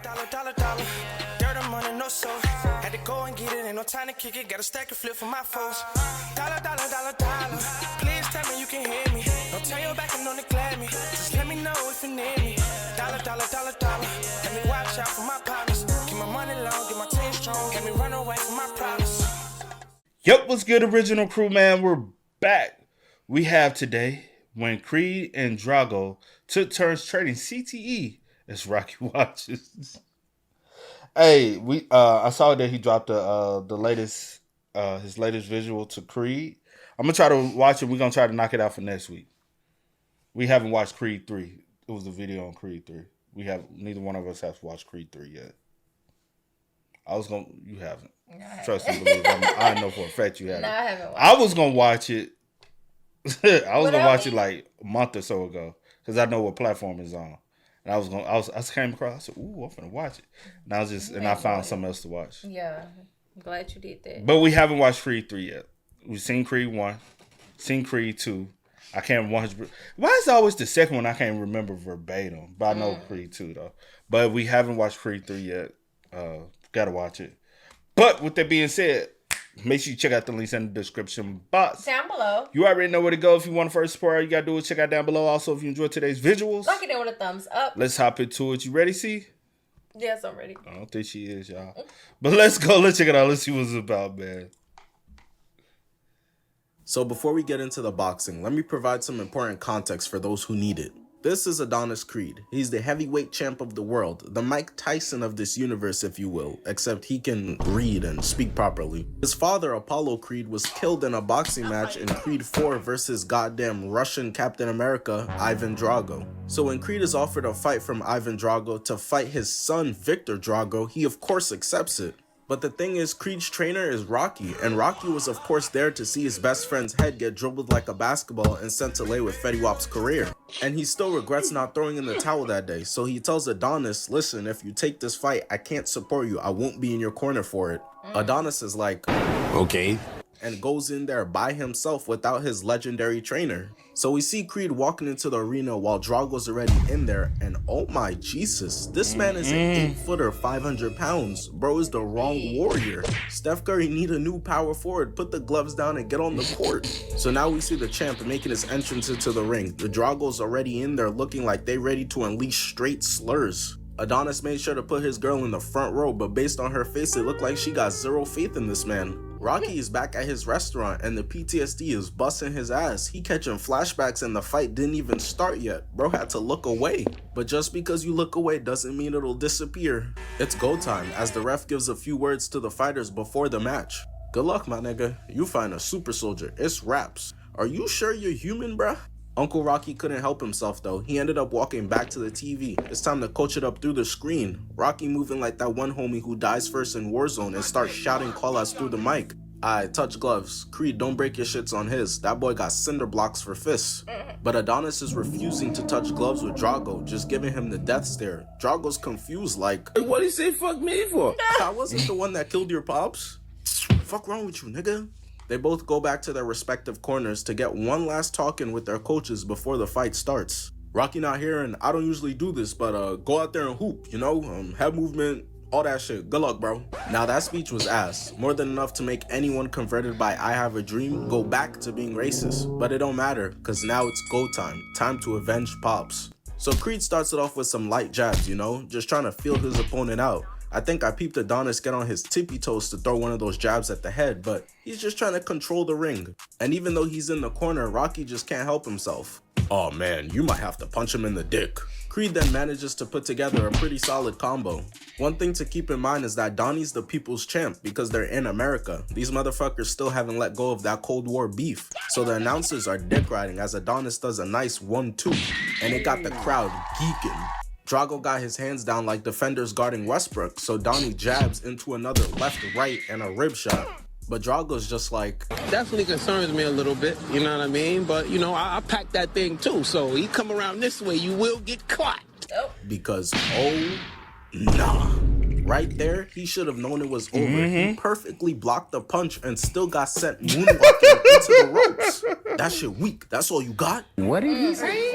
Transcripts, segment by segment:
Dollar. Dirt on money, no soul. Had to go and get it, ain't no time to kick it. Got a stack of flip for my foes. Dollar. Please tell me you can hear me. Don't turn your back and don't neglect me. Just let me know if you need me. Dollar. Let me watch out for my partners. Keep my money long, get my team strong. Let me run away from my problems. Yep, what's good, original crew, man? We're back. We have today when Creed and DRAGO took turns trading CTE as Rocky watches. Hey, I saw that he dropped the latest his latest visual to Creed. I'm gonna try to watch it. We're gonna try to knock it out for next week. We haven't watched Creed 3. It was a video on Creed 3. Neither one of us has watched Creed 3 yet. You haven't. No, Trust and believe. I know for a fact you haven't. No, I haven't watched I was gonna watch it. I was gonna watch it mean, like a month or so ago because I know what platform it's on. And I came across. I said, "Ooh, I'm gonna watch it." And I found something else to watch. Yeah, I'm glad you did that. But we haven't watched Creed 3 yet. We've seen Creed 1, seen Creed 2. I can't 100. Why is it always the second one I can't remember verbatim? But I know Creed 2 though. But we haven't watched Creed 3 yet. Gotta watch it. But with that being said, make sure you check out the links in the description box. Down below. You already know where to go if you want to first support. All you gotta do is check out down below. Also, if you enjoyed today's visuals, Lock it in with a thumbs up. let's hop into it. You ready, C? Yes, I'm ready. I don't think she is, y'all. But let's go. Let's check it out. Let's see what it's about, man. So before we get into the boxing, let me provide some important context for those who need it. This is Adonis Creed. He's the heavyweight champ of the world, the Mike Tyson of this universe, if you will, except he can read and speak properly. His father, Apollo Creed, was killed in a boxing match in Creed 4 versus goddamn Russian Captain America, Ivan Drago. So when Creed is offered a fight from Ivan Drago to fight his son, Victor Drago, he of course accepts it. But the thing is, Creed's trainer is Rocky, and Rocky was of course there to see his best friend's head get dribbled like a basketball and sent to lay with Fetty Wap's career. And he still regrets not throwing in the towel that day, so he tells Adonis, listen, if you take this fight, I can't support you, I won't be in your corner for it. Adonis is like, okay, and goes in there by himself without his legendary trainer. So we see Creed walking into the arena while Drago's already in there, and oh my Jesus, this man is an 8-footer, 500 pounds. Bro is the wrong warrior. Steph Curry need a new power forward, put the gloves down and get on the court. So now we see the champ making his entrance into the ring. The Drago's already in there looking like they ready to unleash straight slurs. Adonis made sure to put his girl in the front row, but based on her face, it looked like she got zero faith in this man. Rocky is back at his restaurant and the PTSD is busting his ass. He catching flashbacks and the fight didn't even start yet. Bro had to look away. But just because you look away doesn't mean it'll disappear. It's go time as the ref gives a few words to the fighters before the match. Good luck, my nigga. You find a super soldier. It's raps. Are you sure you're human, bruh? Uncle Rocky couldn't help himself though. He ended up walking back to the TV. It's time to coach it up through the screen. Rocky moving like that one homie who dies first in Warzone and starts shouting call-outs through the mic. Aight, touch gloves. Creed, don't break your shits on his. That boy got cinder blocks for fists. But Adonis is refusing to touch gloves with Drago, just giving him the death stare. Drago's confused like, what did he say fuck me for? I wasn't the one that killed your pops. Fuck wrong with you, nigga? They both go back to their respective corners to get one last talk in with their coaches before the fight starts. Rocky not here and I don't usually do this, but go out there and hoop, you know? Head movement, all that shit. Good luck, bro. Now that speech was ass. More than enough to make anyone converted by I Have a Dream go back to being racist. But it don't matter, cause now it's go time. Time to avenge Pops. So Creed starts it off with some light jabs, you know? Just trying to feel his opponent out. I think I peeped Adonis get on his tippy toes to throw one of those jabs at the head, but he's just trying to control the ring. And even though he's in the corner, Rocky just can't help himself. Oh man, you might have to punch him in the dick. Creed then manages to put together a pretty solid combo. One thing to keep in mind is that Donnie's the people's champ because they're in America. These motherfuckers still haven't let go of that Cold War beef. So the announcers are dick riding as Adonis does a nice 1-2, and it got the crowd geeking. Drago got his hands down like defenders guarding Westbrook, so Donnie jabs into another left, right, and a rib shot. But Drago's just like, definitely concerns me a little bit, you know what I mean? But, you know, I packed that thing too, so you come around this way, you will get caught. Because, oh, nah. Right there, he should have known it was over. He perfectly blocked the punch and still got sent moonwalking into the ropes. That shit weak. That's all you got? What did he say?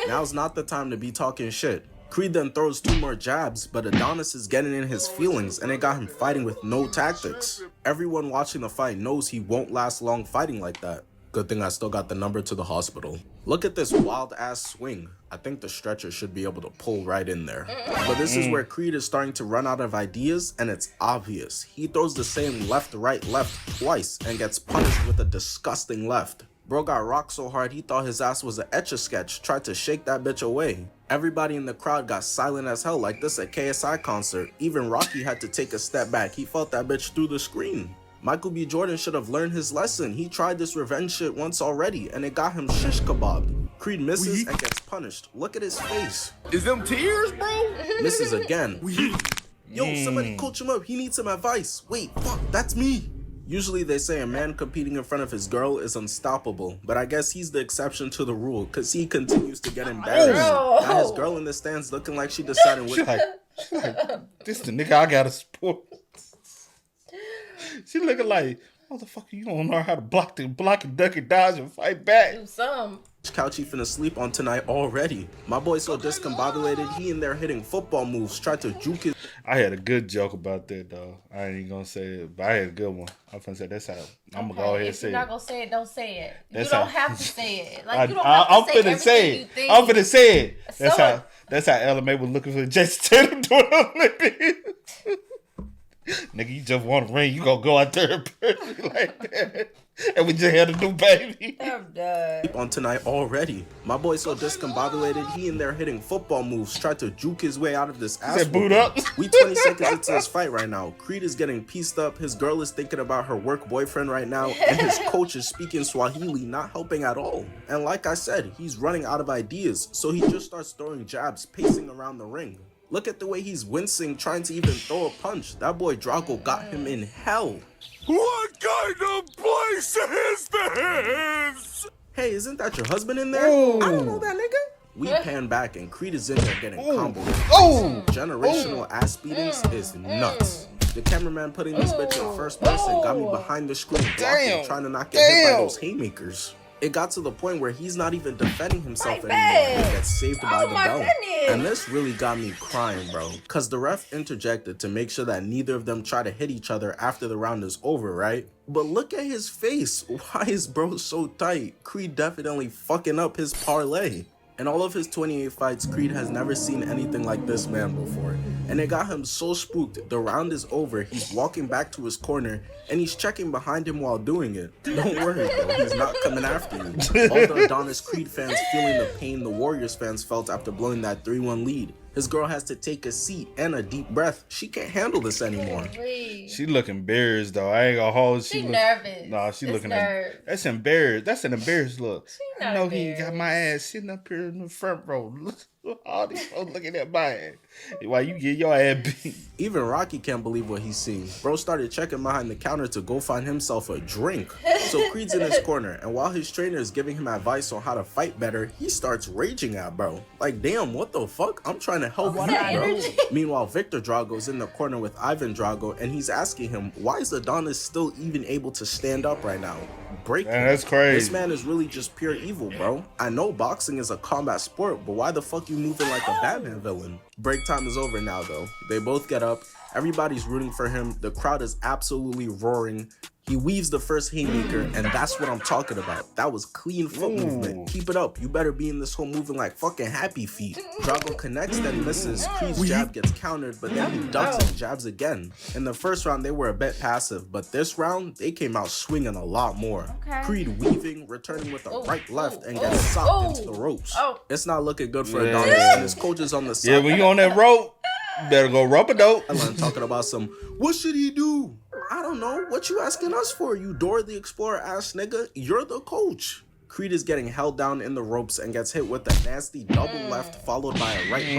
Now's not the time to be talking shit. Creed then throws 2 more jabs, but Adonis is getting in his feelings and it got him fighting with no tactics. Everyone watching the fight knows he won't last long fighting like that. Good thing I still got the number to the hospital. Look at this wild ass swing. I think the stretcher should be able to pull right in there. But this is where Creed is starting to run out of ideas, and it's obvious. He throws the same left, right, left twice and gets punished with a disgusting left. Bro got rocked so hard he thought his ass was an Etch-a-Sketch, tried to shake that bitch away. Everybody in the crowd got silent as hell like this at KSI concert. Even Rocky had to take a step back. He felt that bitch through the screen. Michael B. Jordan should have learned his lesson. He tried this revenge shit once already and it got him shish kebabbed. Creed misses and gets punished. Look at his face. Is them tears, bro? Misses again. Yo, somebody coach him up. He needs some advice. Wait, fuck, that's me. Usually they say a man competing in front of his girl is unstoppable, but I guess he's the exception to the rule because he continues to get embarrassed. Got his girl in the stands looking like she decided She like, this the nigga I gotta support. She looking like, motherfucker, you don't know how to block and duck and dodge and fight back. Do some. Couchy finna sleep on tonight already. My boy so discombobulated, he in there hitting football moves, tried to juke his... I had a good joke about that, though. I ain't even gonna say it, but I had a good one. I'm finna say that's how. I'm gonna go ahead and say it. If you're not gonna say it, don't say it. That's you don't how- have to say it. Like, you don't have I'm to say finna everything say you it. think. I'm finna say it. Someone- That's how Ella May was looking for Jason Tatum doing it. Nigga, you just want a ring, you gonna go out there and perfect like that. And we just had a new baby. I'm done. on tonight already. My boy so discombobulated, he in there hitting football moves, tried to juke his way out of this ass. Said boot up. We 20 seconds into this fight right now. Creed is getting pieced up, his girl is thinking about her work boyfriend right now, and his coach is speaking Swahili, not helping at all. And like I said, he's running out of ideas, so he just starts throwing jabs, pacing around the ring. Look at the way he's wincing, trying to even throw a punch. That boy DRAGO got him in hell. What kind of place is this? Hey, isn't that your husband in there? Ooh. I don't know that nigga. We pan back and Creed is in there getting comboed. Oh! Generational ass beatings is nuts. The cameraman putting this bitch in first person got me behind the screen blocking, trying to not get hit by those haymakers. It got to the point where he's not even defending himself anymore and gets saved by the bell. And this really got me crying, bro. Cause the ref interjected to make sure that neither of them try to hit each other after the round is over, right? But look at his face. Why is bro so tight? Creed definitely fucking up his parlay. In all of his 28 fights, Creed has never seen anything like this man before. And it got him so spooked. The round is over, he's walking back to his corner, and he's checking behind him while doing it. Don't worry, bro, he's not coming after you. All the Adonis Creed fans feeling the pain the Warriors fans felt after blowing that 3-1 lead. His girl has to take a seat and a deep breath. She can't handle this anymore. She looking embarrassed though. I ain't gonna hold. She nervous. Nah, she It's looking. nerves. That's embarrassed. That's an embarrassed look. She I not know he got embarrassed. my ass sitting up here in the front row. Look, all these folks looking at my ass. While you get your ass beat. Even Rocky can't believe what he's seeing. Bro started checking behind the counter to go find himself a drink. So Creed's in his corner, and while his trainer is giving him advice on how to fight better, he starts raging at bro. Like, damn, what the fuck? I'm trying to help you, bro. Meanwhile, Victor Drago's in the corner with Ivan Drago, and he's asking him, why is Adonis still even able to stand up right now? Break him. Man, that's crazy. This man is really just pure evil, bro. I know boxing is a combat sport, but why the fuck you moving like a Batman villain? Break time is over now, though. They both get up. Everybody's rooting for him. The crowd is absolutely roaring. He weaves the first haymaker, and that's what I'm talking about. That was clean foot movement. Keep it up. You better be in this whole moving like fucking happy feet. Drago connects, then misses. Creed's jab gets countered, but then he ducks and jabs again. In the first round, they were a bit passive, but this round, they came out swinging a lot more. Creed weaving, returning with a right left, and gets socked into the ropes. It's not looking good for Adonis, and his coach is on the side. Yeah, when you on that rope, you better go rub a dope. I'm talking about some, what should he do? I don't know. What you asking us for, you Dora the Explorer ass nigga? You're the coach. Creed is getting held down in the ropes and gets hit with a nasty double left followed by a right hook.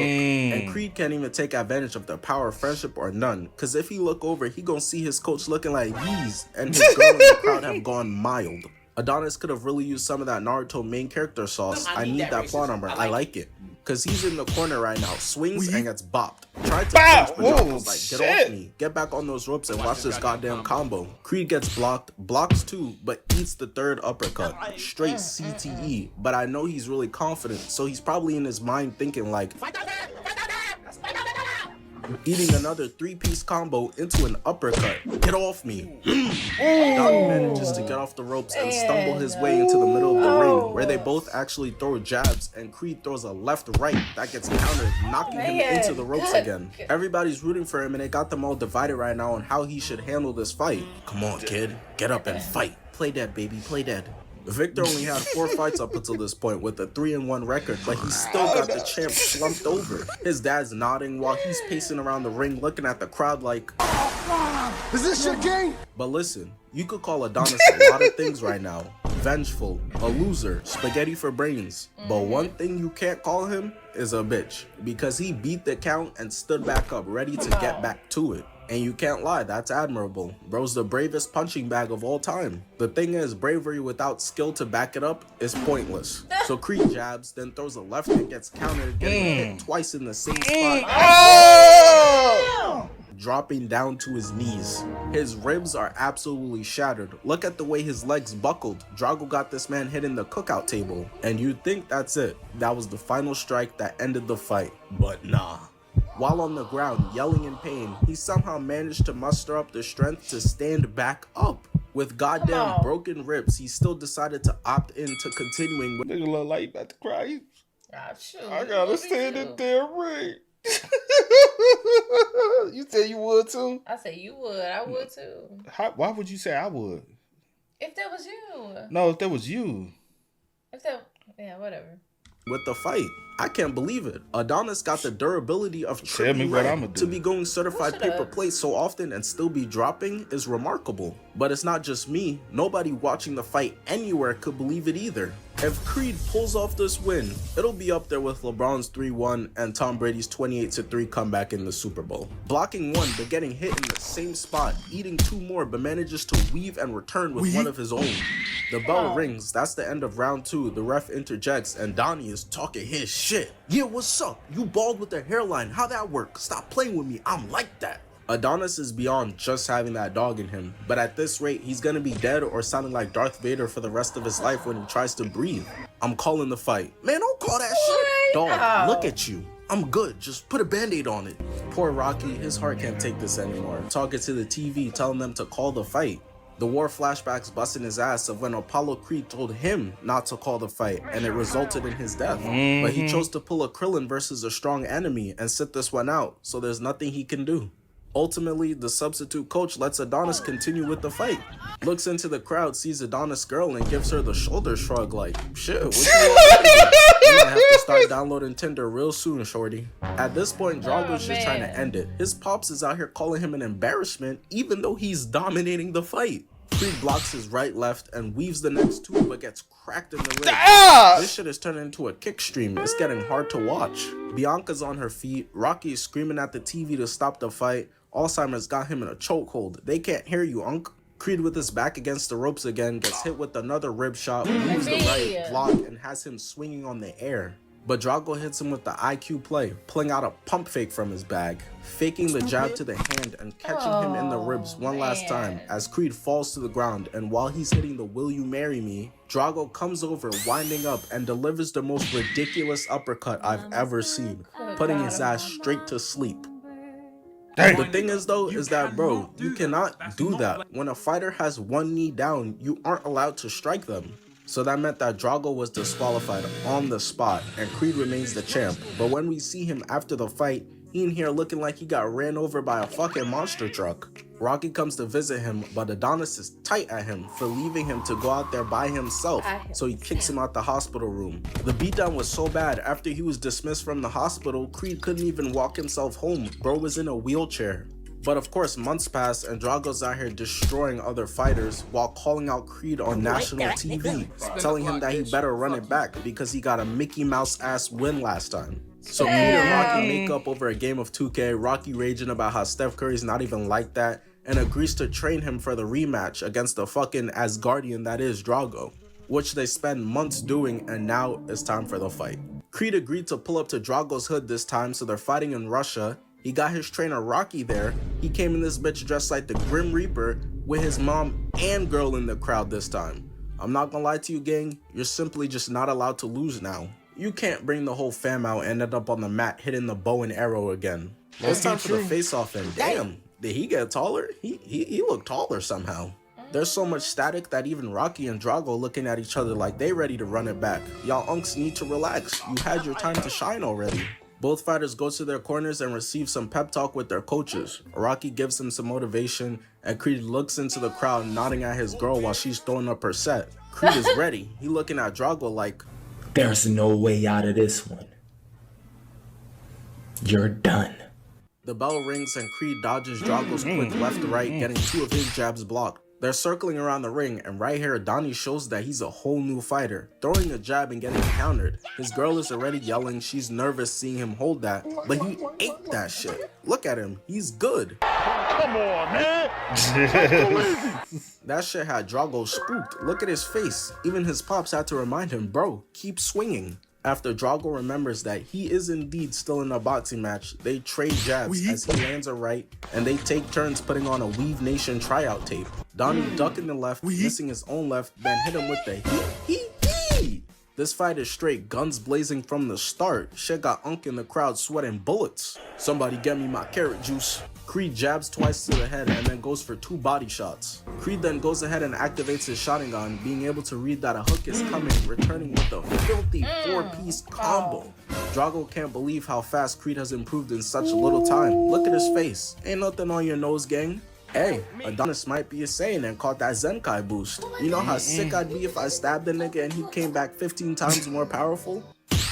And Creed can't even take advantage of the power of friendship or none. Cause if he look over, he gonna see his coach looking like yeez, and his girl in the crowd have gone mild. Adonis could have really used some of that Naruto main character sauce. I need that plot armor. I like it. Cause he's in the corner right now, swings and gets bopped. Tried to punch, but Drago's like, get off me. Get back on those ropes and watch this goddamn combo. Creed gets blocked, blocks too, but eats the third uppercut. Straight CTE. But I know he's really confident, so he's probably in his mind thinking like, eating another 3-piece combo into an uppercut. Get off me. Donnie manages to get off the ropes and stumble his way into the middle of the ring, where they both actually throw jabs, and Creed throws a left-right that gets countered, knocking him into the ropes again. Everybody's rooting for him, and they got them all divided right now on how he should handle this fight. Come on, kid. Get up and fight. Play dead, baby. Play dead. Victor only had 4 fights up until this point with a 3-1 record, but he still got the champ slumped over. His dad's nodding while he's pacing around the ring looking at the crowd like, Is this your game? but listen, you could call Adonis a lot of things right now. Vengeful, a loser, spaghetti for brains. But one thing you can't call him is a bitch, because he beat the count and stood back up ready to get back to it. And you can't lie, that's admirable. Bro's the bravest punching bag of all time. The thing is, bravery without skill to back it up is pointless. So Creed jabs, then throws a left and gets countered, getting hit twice in the same spot. Dropping down to his knees. His ribs are absolutely shattered. Look at the way his legs buckled. Drago got this man hitting the cookout table. And you'd think that's it. That was the final strike that ended the fight. But nah. While on the ground, yelling in pain, he somehow managed to muster up the strength to stand back up. With goddamn broken ribs, he still decided to opt into continuing with— Nigga look like you about to cry. Ah, shoot. I gotta stand in there, ring. You said you would too? I said you would. I would too. Why would you say I would? If that was you. No, if that was you. Yeah, whatever. with the fight. I can't believe it. Adonis got the durability of Tell me what I'ma do. to be going certified paper plate so often and still be dropping is remarkable. But it's not just me. Nobody watching the fight anywhere could believe it either. If Creed pulls off this win, it'll be up there with LeBron's 3-1 and Tom Brady's 28-3 comeback in the Super Bowl. Blocking one but getting hit in the same spot, eating two more but manages to weave and return with one of his own. The bell rings, that's the end of round 2, the ref interjects and Donnie is talking his shit. Yeah, what's up? You bald with a hairline, how that work? Stop playing with me, I'm like that. Adonis is beyond just having that dog in him, but at this rate, he's gonna be dead or sounding like Darth Vader for the rest of his life when he tries to breathe. I'm calling the fight. Man, don't call that shit. Dog, look at you. I'm good, just put a band-aid on it. Poor Rocky, his heart can't take this anymore. Talking to the TV, telling them to call the fight. The war flashbacks busting his ass of when Apollo Creed told him not to call the fight, and it resulted in his death. But he chose to pull a Krillin versus a strong enemy and sit this one out, so there's nothing he can do. Ultimately, the substitute coach lets Adonis continue with the fight. Looks into the crowd, sees Adonis' girl, and gives her the shoulder shrug like, shit, what you want? You might have to start downloading Tinder real soon, shorty. At this point, Drago's just trying to end it. His pops is out here calling him an embarrassment, even though he's dominating the fight. Creed blocks his right, left, and weaves the next two, but gets cracked in the rib. This shit is turning into a kick stream. It's getting hard to watch. Bianca's on her feet. Rocky is screaming at the TV to stop the fight. Alzheimer's got him in a chokehold. They can't hear you, Unc. Creed with his back against the ropes again gets hit with another rib shot, moves the right block, and has him swinging on the air. But Drago hits him with the IQ play, pulling out a pump fake from his bag, faking the jab to the hand and catching him in the ribs one last time as Creed falls to the ground, and while he's hitting the "Will you marry me?", Drago comes over winding up and delivers the most ridiculous uppercut I've ever seen, putting his ass straight to sleep. The thing is though, is that bro, you cannot do that. When a fighter has one knee down, you aren't allowed to strike them. So that meant that Drago was disqualified on the spot and Creed remains the champ. But when we see him after the fight, he in here looking like he got ran over by a fucking monster truck. Rocky comes to visit him, but Adonis is tight at him for leaving him to go out there by himself, so he kicks him out the hospital room. The beatdown was so bad, after he was dismissed from the hospital, Creed couldn't even walk himself home. Bro was in a wheelchair. But of course, months pass and Drago's out here destroying other fighters while calling out Creed on national TV, telling him that he better run it back because he got a Mickey Mouse ass win last time. So Creed and Rocky make up over a game of 2K, Rocky raging about how Steph Curry's not even like that, and agrees to train him for the rematch against the fucking Asgardian that is Drago, which they spend months doing, and now it's time for the fight. Creed agreed to pull up to Drago's hood this time, so they're fighting in Russia. He got his trainer Rocky there. He came in this bitch dressed like the Grim Reaper with his mom and girl in the crowd this time. I'm not gonna lie to you, gang, you're simply just not allowed to lose now. You can't bring the whole fam out and end up on the mat hitting the bow and arrow again. It's time for the face-off, and damn, did he get taller? He looked taller somehow. There's so much static that even Rocky and Drago looking at each other like they ready to run it back. Y'all unks need to relax. You had your time to shine already. Both fighters go to their corners and receive some pep talk with their coaches. Rocky gives him some motivation, and Creed looks into the crowd nodding at his girl while she's throwing up her set. Creed is ready. He looking at Drago like, there's no way out of this one. You're done. The bell rings and Creed dodges Drago's quick left to right, getting 2 of his jabs blocked. They're circling around the ring, and right here, Donnie shows that he's a whole new fighter, throwing a jab and getting countered. His girl is already yelling, she's nervous seeing him hold that, but he ate that shit. Look at him, he's good. Come on, man. That shit had Drago spooked. Look at his face. Even his pops had to remind him, bro, keep swinging. After Drago remembers that he is indeed still in a boxing match, they trade jabs as he lands a right, and they take turns putting on a Weave Nation tryout tape. Donnie ducking the left, missing his own left, then hit him with the he. This fight is straight guns blazing from the start. Shit got Unk in the crowd sweating bullets. Somebody get me my carrot juice. Creed jabs twice to the head and then goes for 2 body shots. Creed then goes ahead and activates his Sharingan, being able to read that a hook is coming, returning with a filthy 4-piece combo. Drago can't believe how fast Creed has improved in such a little time. Look at his face. Ain't nothing on your nose, gang. Hey, Adonis might be a Saiyan and caught that Zenkai boost. You know how sick I'd be if I stabbed the nigga and he came back 15 times more powerful?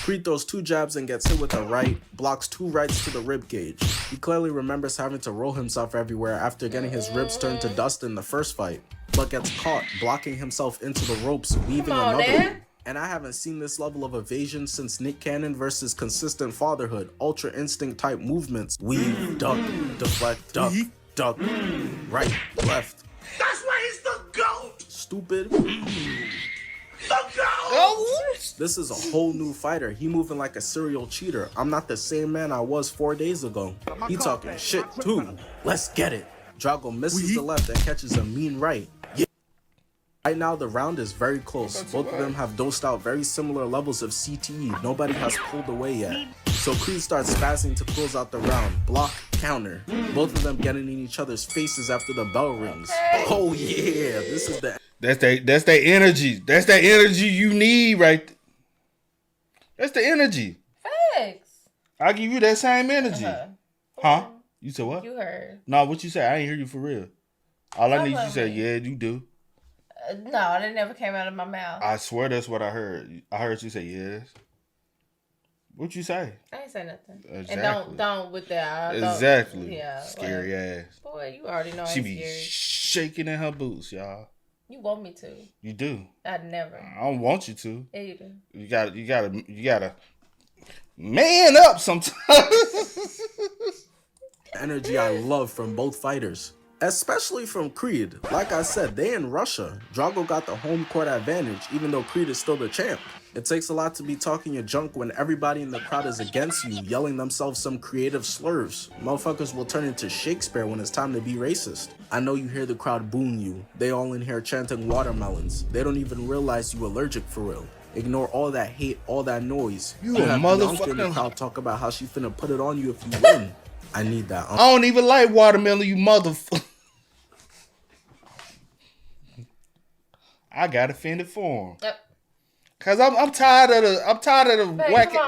Creed throws 2 jabs and gets hit with a right, blocks 2 rights to the rib cage. He clearly remembers having to roll himself everywhere after getting his ribs turned to dust in the first fight, but gets caught blocking himself into the ropes, weaving another one. And I haven't seen this level of evasion since Nick Cannon versus consistent fatherhood, ultra instinct type movements. Weave, duck, deflect, duck, duck, right, left. That's why he's the GOAT. Stupid. The GOAT. This is a whole new fighter. He moving like a serial cheater. I'm not the same man I was 4 days ago. He talking shit too. Let's get it. Drago misses the left and catches a mean right. Yeah. Right now the round is very close. Both of them have dosed out very similar levels of CTE. Nobody has pulled away yet. So Creed starts spazzing to close out the round. Block, counter. Both of them getting in each other's faces after the bell rings. Oh yeah, this is the... That's that energy. That's that energy you need, right? That's the energy. Facts. I'll give you that same energy. Huh? You said what? You heard. No, what you say? I ain't hear you for real. All I need you to say, me. yeah, you do. No, that never came out of my mouth. I swear that's what I heard. I heard you say yes. What you say? I ain't say nothing. Exactly. And don't with that. Exactly. Yeah. Scary ass. Boy, you already know She I'm be scary. shaking in her boots, y'all. You want me to. You do. I'd never. I don't want you to. Yeah, you do. You gotta man up sometimes. energy I love from both fighters, especially from Creed. Like I said, they in Russia. Drago got the home court advantage, even though Creed is still the champ. It takes a lot to be talking your junk when everybody in the crowd is against you, yelling themselves some creative slurs. Motherfuckers will turn into Shakespeare when it's time to be racist. I know you hear the crowd booing you. They all in here chanting watermelons. They don't even realize you allergic for real. Ignore all that hate, all that noise. You a have motherfucker. in the crowd talk about how she finna put it on you if you win. I need that. I don't even like watermelon, you motherfucker. I got offended for him. Yep. Cause I'm tired of the Babe, whacking.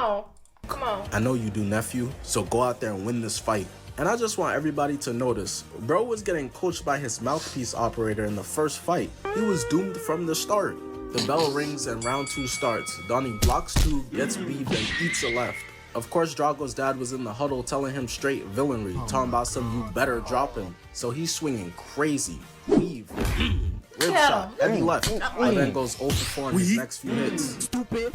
come on. I know you do, nephew, so go out there and win this fight. And I just want everybody to notice, bro was getting coached by his mouthpiece operator in the first fight. He was doomed from the start. The bell rings and round 2 starts. Donnie blocks 2, gets weaved, and eats a left. Of course, Drago's dad was in the huddle telling him straight villainry, talking about some you better drop him. So he's swinging crazy. Weave. Rib shot, heavy left, and then goes 0 for 4 in his next few hits.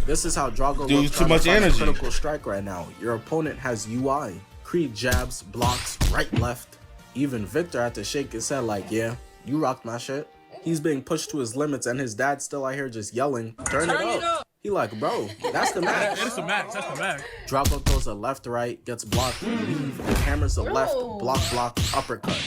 This is how Drago Dude, looks too much trying to find a energy. critical strike right now. Your opponent has UI. Creed jabs, blocks, right, left. Even Victor had to shake his head like, yeah, you rocked my shit. He's being pushed to his limits and his dad's still out here just yelling, turn it up. He like, bro, that's the match. That's the max. That's the max. Drago throws a left to right, gets blocked, weave, and hammers a left, block, uppercut.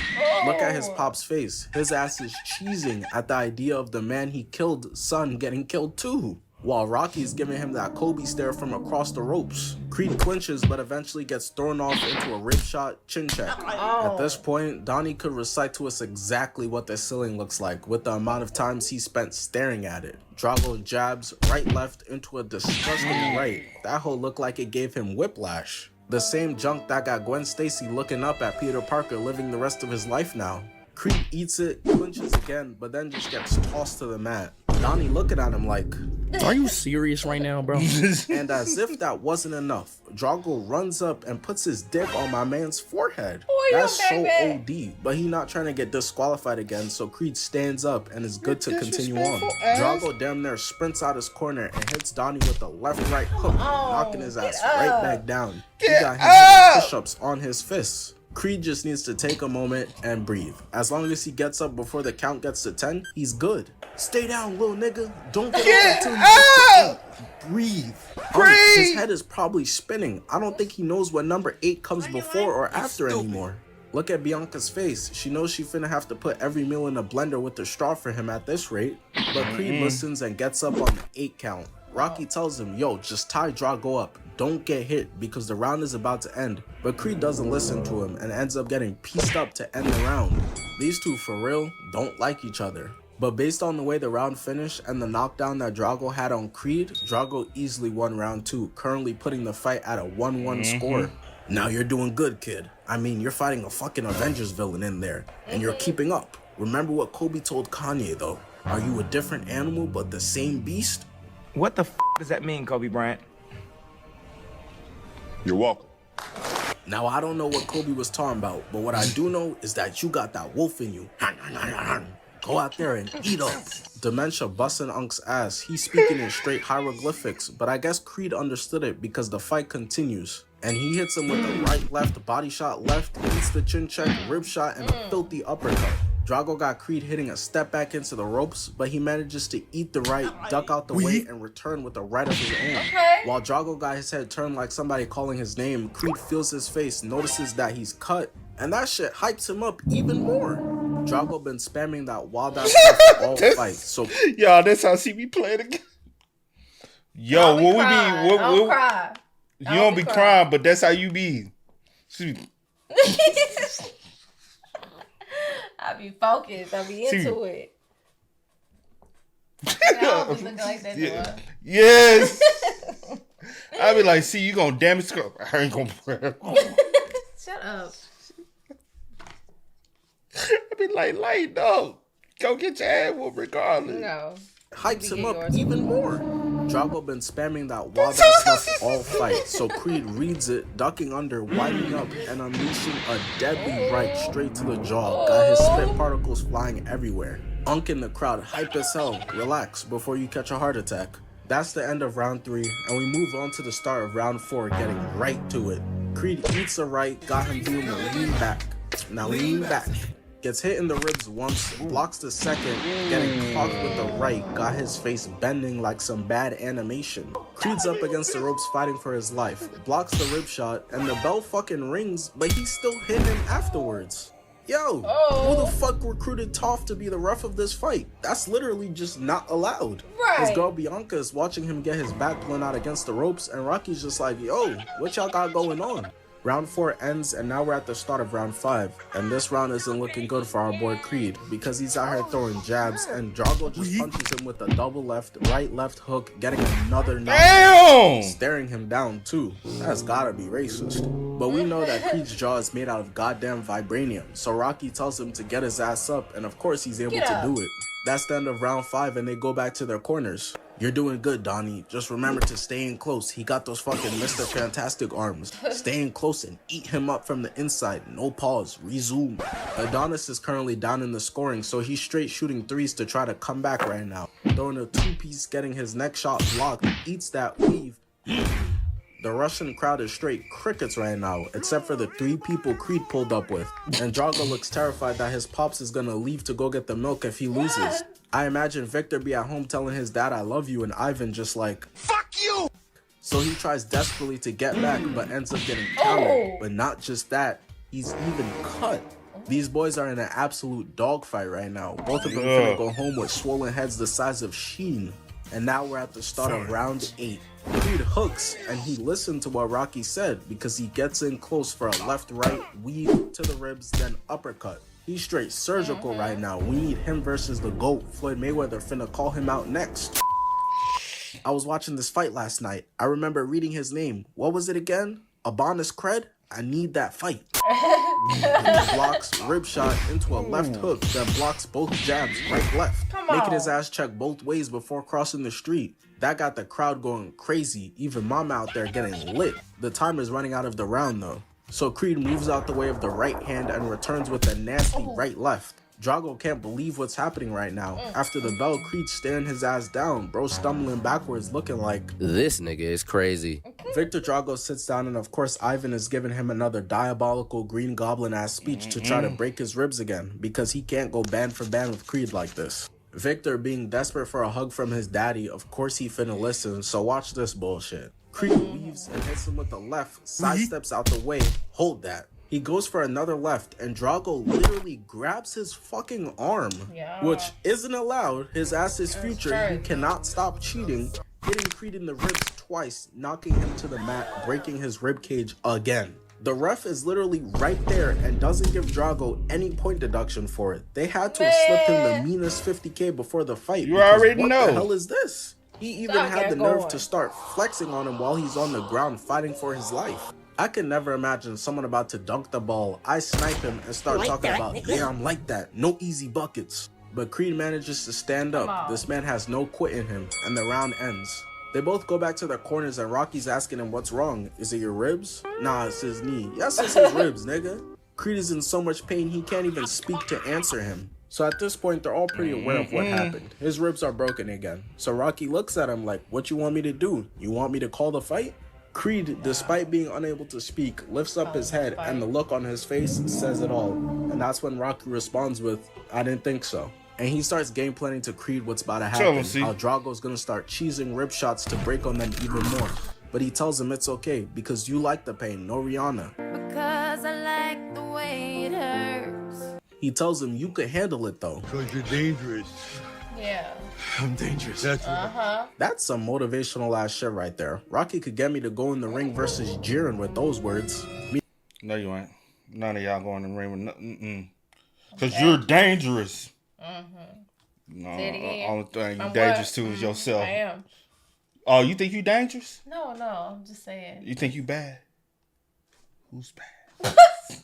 Look at his pop's face. His ass is cheesing at the idea of the man he killed son getting killed too. while Rocky's giving him that Kobe stare from across the ropes. Creed clinches but eventually gets thrown off into a rib shot chin check. At this point, Donnie could recite to us exactly what the ceiling looks like with the amount of times he spent staring at it. Drago jabs right left into a disgusting right. That whole looked like it gave him whiplash. The same junk that got Gwen Stacy looking up at Peter Parker living the rest of his life now. Creed eats it, clinches again, but then just gets tossed to the mat. Donnie looking at him like, are you serious right now, bro? and as if that wasn't enough, Drago runs up and puts his dick on my man's forehead. That's so OD, but he not trying to get disqualified again, so Creed stands up and is good to continue on. Drago damn near sprints out his corner and hits Donnie with a left-right hook, knocking his ass right back down. He got him doing push-ups on his fists. Creed just needs to take a moment and breathe. As long as he gets up before the count gets to 10, he's good. Stay down, little nigga. Don't get up until you get to 8. Breathe. His head is probably spinning. I don't think he knows what number 8 comes before or after anymore. Look at Bianca's face. She knows she finna have to put every meal in a blender with a straw for him at this rate. But Creed listens and gets up on the 8 count. Rocky tells him, yo, just tie Drago up. Don't get hit because the round is about to end. But Creed doesn't listen to him and ends up getting pieced up to end the round. These two for real don't like each other. But based on the way the round finished and the knockdown that Drago had on Creed, Drago easily won round 2, currently putting the fight at a 1-1 score. Now you're doing good, kid. I mean, you're fighting a fucking Avengers villain in there, and you're keeping up. Remember what Kobe told Kanye though. Are you a different animal but the same beast? What the f does that mean, Kobe Bryant? You're welcome. Now, I don't know what Kobe was talking about, but what I do know is that you got that wolf in you. Go out there and eat up. Dementia busting Unk's ass. He's speaking in straight hieroglyphics, but I guess Creed understood it because the fight continues. And he hits him with a right, left, body shot left, eats the chin check, rib shot, and a filthy uppercut. Drago got Creed hitting a step back into the ropes, but he manages to eat the right, duck out the way, and return with a right of his own. While Drago got his head turned like somebody calling his name, Creed feels his face, notices that he's cut, and that shit hypes him up even more. Drago been spamming that wild ass stuff all fight, so y'all, that's how she be playing again. Yo, what we be? Don't cry. You don't be crying, but that's how you be. I be focused. I be into it. I always look like that. Yeah. Yes. I be like, see, you gonna damage. I ain't gonna. Shut up. I be like, lighten up. Go get your ass whooped regardless. No. Hypes him up even more. Drago been spamming that wild ass stuff all fight, so Creed reads it, ducking under, winding up, and unleashing a deadly right straight to the jaw. Got his spit particles flying everywhere. Unk in the crowd, hype as hell. Relax before you catch a heart attack. That's the end of round 3, and we move on to the start of round 4, getting right to it. Creed eats a right, got him doing a lean back. Now lean back. Gets hit in the ribs once, blocks the second, getting caught with the right, got his face bending like some bad animation. Creed's up against the ropes fighting for his life, blocks the rib shot, and the bell fucking rings, but he still hit him afterwards. Yo, who the fuck recruited Toph to be the ref of this fight? That's literally just not allowed. His girl Bianca is watching him get his back blown out against the ropes, and Rocky's just like, yo, what y'all got going on? Round 4 ends, and now we're at the start of round 5, and this round isn't looking good for our boy Creed, because he's out here throwing jabs, and Drago just punches him with a double left, right left hook, getting another knockdown, staring him down too. That's gotta be racist. But we know that Creed's jaw is made out of goddamn vibranium, so Rocky tells him to get his ass up, and of course he's able to do it. That's the end of round 5, and they go back to their corners. You're doing good, Donnie. Just remember to stay in close. He got those fucking Mr. Fantastic arms. Stay in close and eat him up from the inside. No pause. Resume. Adonis is currently down in the scoring, so he's straight shooting threes to try to come back right now. Throwing a 2-piece, getting his next shot blocked. Eats that weave. The Russian crowd is straight crickets right now, except for the 3 people Creed pulled up with. And Drago looks terrified that his pops is gonna leave to go get the milk if he loses. I imagine Victor be at home telling his dad I love you, and Ivan just like, fuck you! So he tries desperately to get back, but ends up getting countered. But not just that, he's even cut. These boys are in an absolute dogfight right now. Both of them finna go home with swollen heads the size of Sheen. And now we're at the start of round 8. Creed hooks, and he listened to what Rocky said because he gets in close for a left-right weave to the ribs, then uppercut. He's straight surgical right now. We need him versus the GOAT. Floyd Mayweather finna call him out next. I was watching this fight last night. I remember reading his name. What was it again? Abonis Cred? I need that fight. He blocks rib shot into a left hook, then blocks both jabs right left, making his ass check both ways before crossing the street. That got the crowd going crazy, even Mama out there getting lit. The time is running out of the round though, so Creed moves out the way of the right hand and returns with a nasty right left. DRAGO can't believe what's happening right now. After the bell, Creed staring his ass down, bro stumbling backwards looking like, this nigga is crazy. Victor DRAGO sits down, and of course Ivan is giving him another diabolical Green Goblin ass speech to try to break his ribs again, because he can't go band for band with Creed like this. Victor, being desperate for a hug from his daddy, of course he finna listen, so watch this bullshit. Creed weaves and hits him with the left, sidesteps out the way, hold that. He goes for another left, and DRAGO literally grabs his fucking arm, which isn't allowed. His ass is future. He cannot stop cheating, hitting Creed in the ribs twice, knocking him to the mat, breaking his rib cage again. The ref is literally right there and doesn't give DRAGO any point deduction for it. They had to have slipped him the meanest 50K before the fight. You already what know. What the hell is this? He even had the nerve to start flexing on him while he's on the ground fighting for his life. I can never imagine someone about to dunk the ball, I snipe him and start talking about, yeah, I'm like that, no easy buckets. But Creed manages to stand up. This man has no quit in him, and the round ends. They both go back to their corners, and Rocky's asking him what's wrong. Is it your ribs? Nah, it's his knee. Yes, it's his ribs, nigga. Creed is in so much pain he can't even speak to answer him. So at this point, they're all pretty aware of what happened. His ribs are broken again. So Rocky looks at him like, what you want me to do? You want me to call the fight? Creed, despite being unable to speak, lifts up his head, and the look on his face says it all. And that's when Rocky responds with, I didn't think so. And he starts game planning to Creed what's about to happen, how DRAGO's gonna start cheesing rib shots to break on them even more. But he tells him it's okay, because you like the pain, no Rihanna. Because I like the way it hurts. He tells him you could handle it though. Because you're dangerous. Yeah. I'm dangerous. That's That's some motivational ass shit right there. Rocky could get me to go in the ring versus Jiren with those words. No, you ain't. None of y'all going in the ring with nothing. Because you're dangerous. No, only thing you dangerous to is yourself. I am. Oh, you think you dangerous? No, I'm just saying. You think you bad? Who's bad?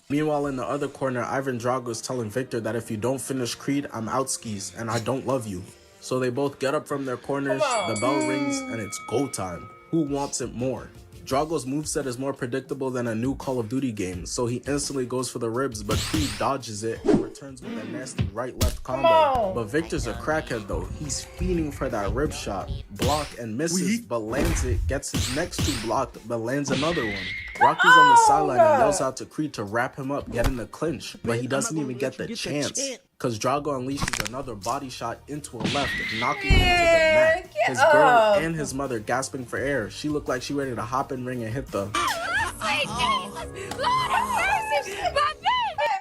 Meanwhile, in the other corner, Ivan Drago is telling Victor that if you don't finish Creed, I'm out skis and I don't love you. So they both get up from their corners, the bell rings, and it's go time. Who wants it more? Drago's moveset is more predictable than a new Call of Duty game, so he instantly goes for the ribs, but Creed dodges it and returns with a nasty right-left combo. But Victor's a crackhead though. He's fiending for that rib shot. Block and misses, but lands it, gets his next two blocked, but lands another one. Rocky's on the sideline and yells out to Creed to wrap him up, get in the clinch, but he doesn't even get the chance. Cause Drago unleashes another body shot into a left, knocking him to the mat. His girl and his mother gasping for air. She looked like she ready to hop in ring and hit the.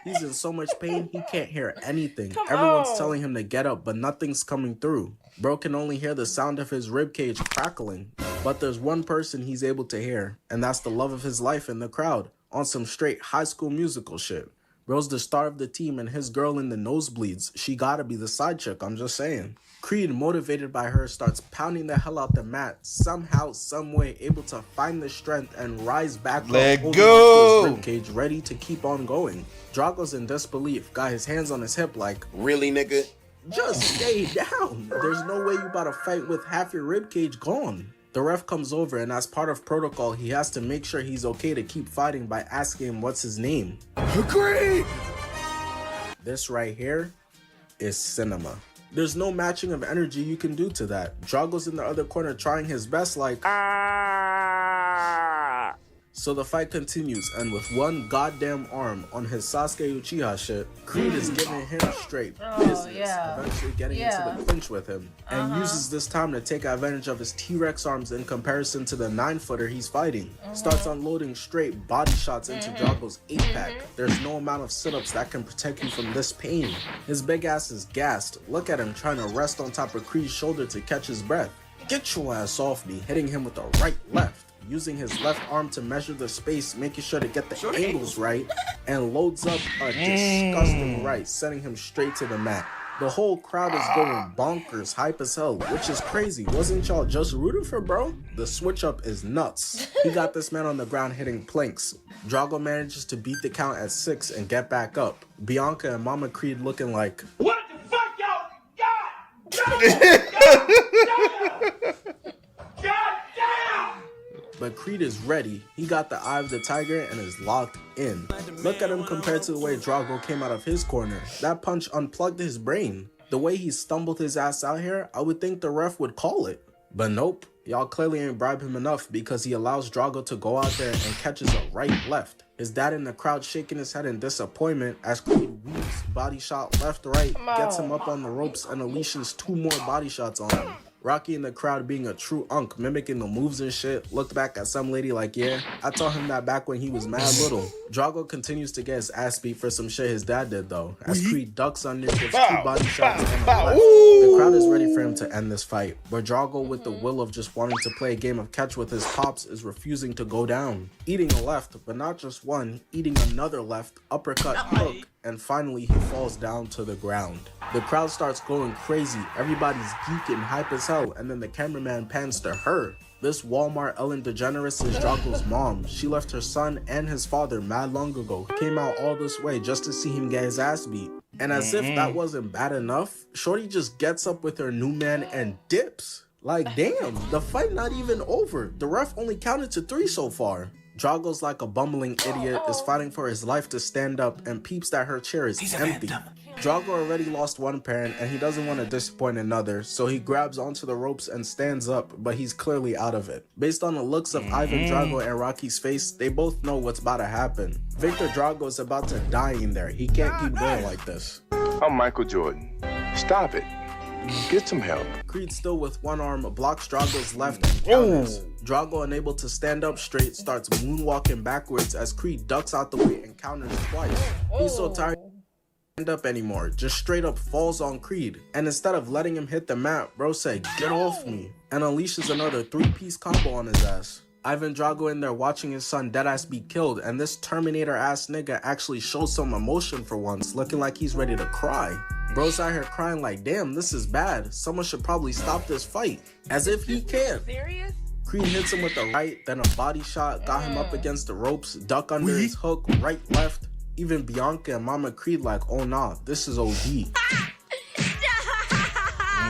He's in so much pain he can't hear anything. Everyone's telling him to get up, but nothing's coming through. Bro can only hear the sound of his ribcage crackling. But there's one person he's able to hear, and that's the love of his life in the crowd, on some straight High School Musical shit. Bro's the star of the team, and his girl in the nosebleeds, she gotta be the side chick, I'm just saying. Creed, motivated by her, starts pounding the hell out the mat, somehow, someway able to find the strength and rise back up over his ribcage, ready to keep on going. Drago's in disbelief, got his hands on his hip like, really, nigga? Just stay down. There's no way you about to fight with half your ribcage gone. The ref comes over, and as part of protocol, he has to make sure he's okay to keep fighting by asking him what's his name. Agreed! This right here is cinema. There's no matching of energy you can do to that. Drago's in the other corner trying his best like... So the fight continues, and with one goddamn arm on his Sasuke Uchiha shit, Creed is giving him straight business, eventually getting into the clinch with him, and uses this time to take advantage of his T-Rex arms in comparison to the 9-footer he's fighting. Starts unloading straight body shots into Drago's 8-pack. There's no amount of sit-ups that can protect you from this pain. His big ass is gassed. Look at him trying to rest on top of Creed's shoulder to catch his breath. get your ass off me, hitting him with a right left, using his left arm to measure the space, making sure to get the angles right, and loads up a disgusting right, sending him straight to the mat. The whole crowd is going bonkers, hype as hell, which is crazy. Wasn't y'all just rooting for bro? The switch up is nuts. He got this man on the ground hitting planks. Drago manages to beat the count at 6 and get back up. Bianca and Mama Creed looking like, What the fuck, y'all? God damn! but Creed is ready. He got the eye of the tiger and is locked in. Look at him compared to the way Drago came out of his corner. That punch unplugged his brain. The way he stumbled his ass out here, I would think the ref would call it. But nope, y'all clearly ain't bribe him enough because he allows Drago to go out there and catches a right left. His dad in the crowd shaking his head in disappointment as Creed weaves body shot left right, gets him up on the ropes and unleashes 2 more body shots on him. Rocky in the crowd being a true unk, mimicking the moves and shit, looked back at some lady like, yeah, I taught him that back when he was mad little. Drago continues to get his ass beat for some shit his dad did though, as Creed ducks under, gives 2 body shots and a left. The crowd is ready for him to end this fight, but Drago, with the will of just wanting to play a game of catch with his pops, is refusing to go down. Eating a left, but not just one, eating another left, uppercut, hook, and finally he falls down to the ground. The crowd starts going crazy, everybody's geeking, hype as hell, and then the cameraman pans to her. This Walmart Ellen DeGeneres is Drago's mom. She left her son and his father mad long ago, came out all this way just to see him get his ass beat. And as if that wasn't bad enough, Shorty just gets up with her new man and dips. Like damn, the fight not even over. The ref only counted to 3 so far. Drago's like a bumbling idiot, is fighting for his life to stand up and peeps that her chair is empty. Drago already lost one parent and he doesn't want to disappoint another, so he grabs onto the ropes and stands up, but he's clearly out of it. Based on the looks of Ivan Drago and Rocky's face, they both know what's about to happen. Victor Drago is about to die in there. He can't keep going like this. I'm Michael Jordan. Stop it. Get some help. Creed, still with one arm, blocks Drago's left and counters. Drago, unable to stand up straight, starts moonwalking backwards as Creed ducks out the way and counters twice. He's so tired he can't stand up anymore, just straight up falls on Creed. And instead of letting him hit the mat, bro said, "Get off me," and unleashes another 3-piece combo on his ass. Ivan Drago in there watching his son deadass be killed, and this Terminator ass nigga actually shows some emotion for once, looking like he's ready to cry. Bro's out here crying like, damn, this is bad. Someone should probably stop this fight. As if he can. Serious? Creed hits him with a right, then a body shot, got him up against the ropes, duck under his hook, right, left. Even Bianca and Mama Creed like, oh nah, this is OD. Stop!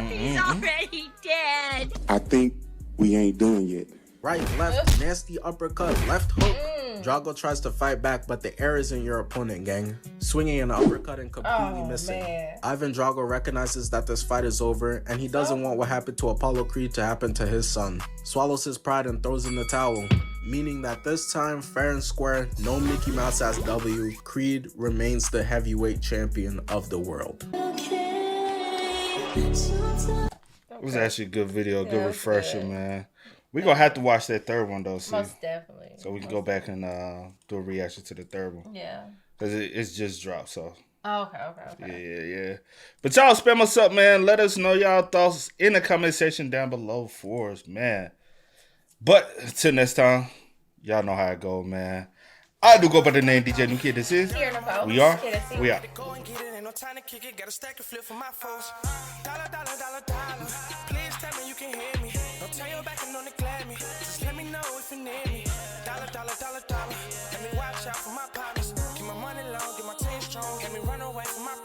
He's already dead. I think we ain't done yet. Right, left, nasty uppercut, left hook. Drago tries to fight back, but the air is in your opponent, gang. Swinging an uppercut and completely missing. Man. Ivan Drago recognizes that this fight is over, and he doesn't want what happened to Apollo Creed to happen to his son. Swallows his pride and throws in the towel, meaning that this time, fair and square, no Mickey Mouse ass W, Creed remains the heavyweight champion of the world. It was actually a good video, good refresher, man. We're going to have to watch that third one, though, see? Most definitely. So we can go back and do a reaction to the third one. Yeah. Because it's just dropped, so. Oh, okay. Yeah. But y'all spam us up, man. Let us know y'all thoughts in the comment section down below for us, man. But till next time, y'all know how it go, man. I do go by the name DJ New Kid. This is. We are. We are. Time to kick it, got a stack of flip for my foes. Dollar, dollar, dollar, dollar. Please tell me you can hear me. Don't turn your back and don't neglect me. Just let me know if you need me. Dollar, dollar, dollar, dollar. Let me watch out for my partners. Keep my money low, get my team strong. Let me run away from my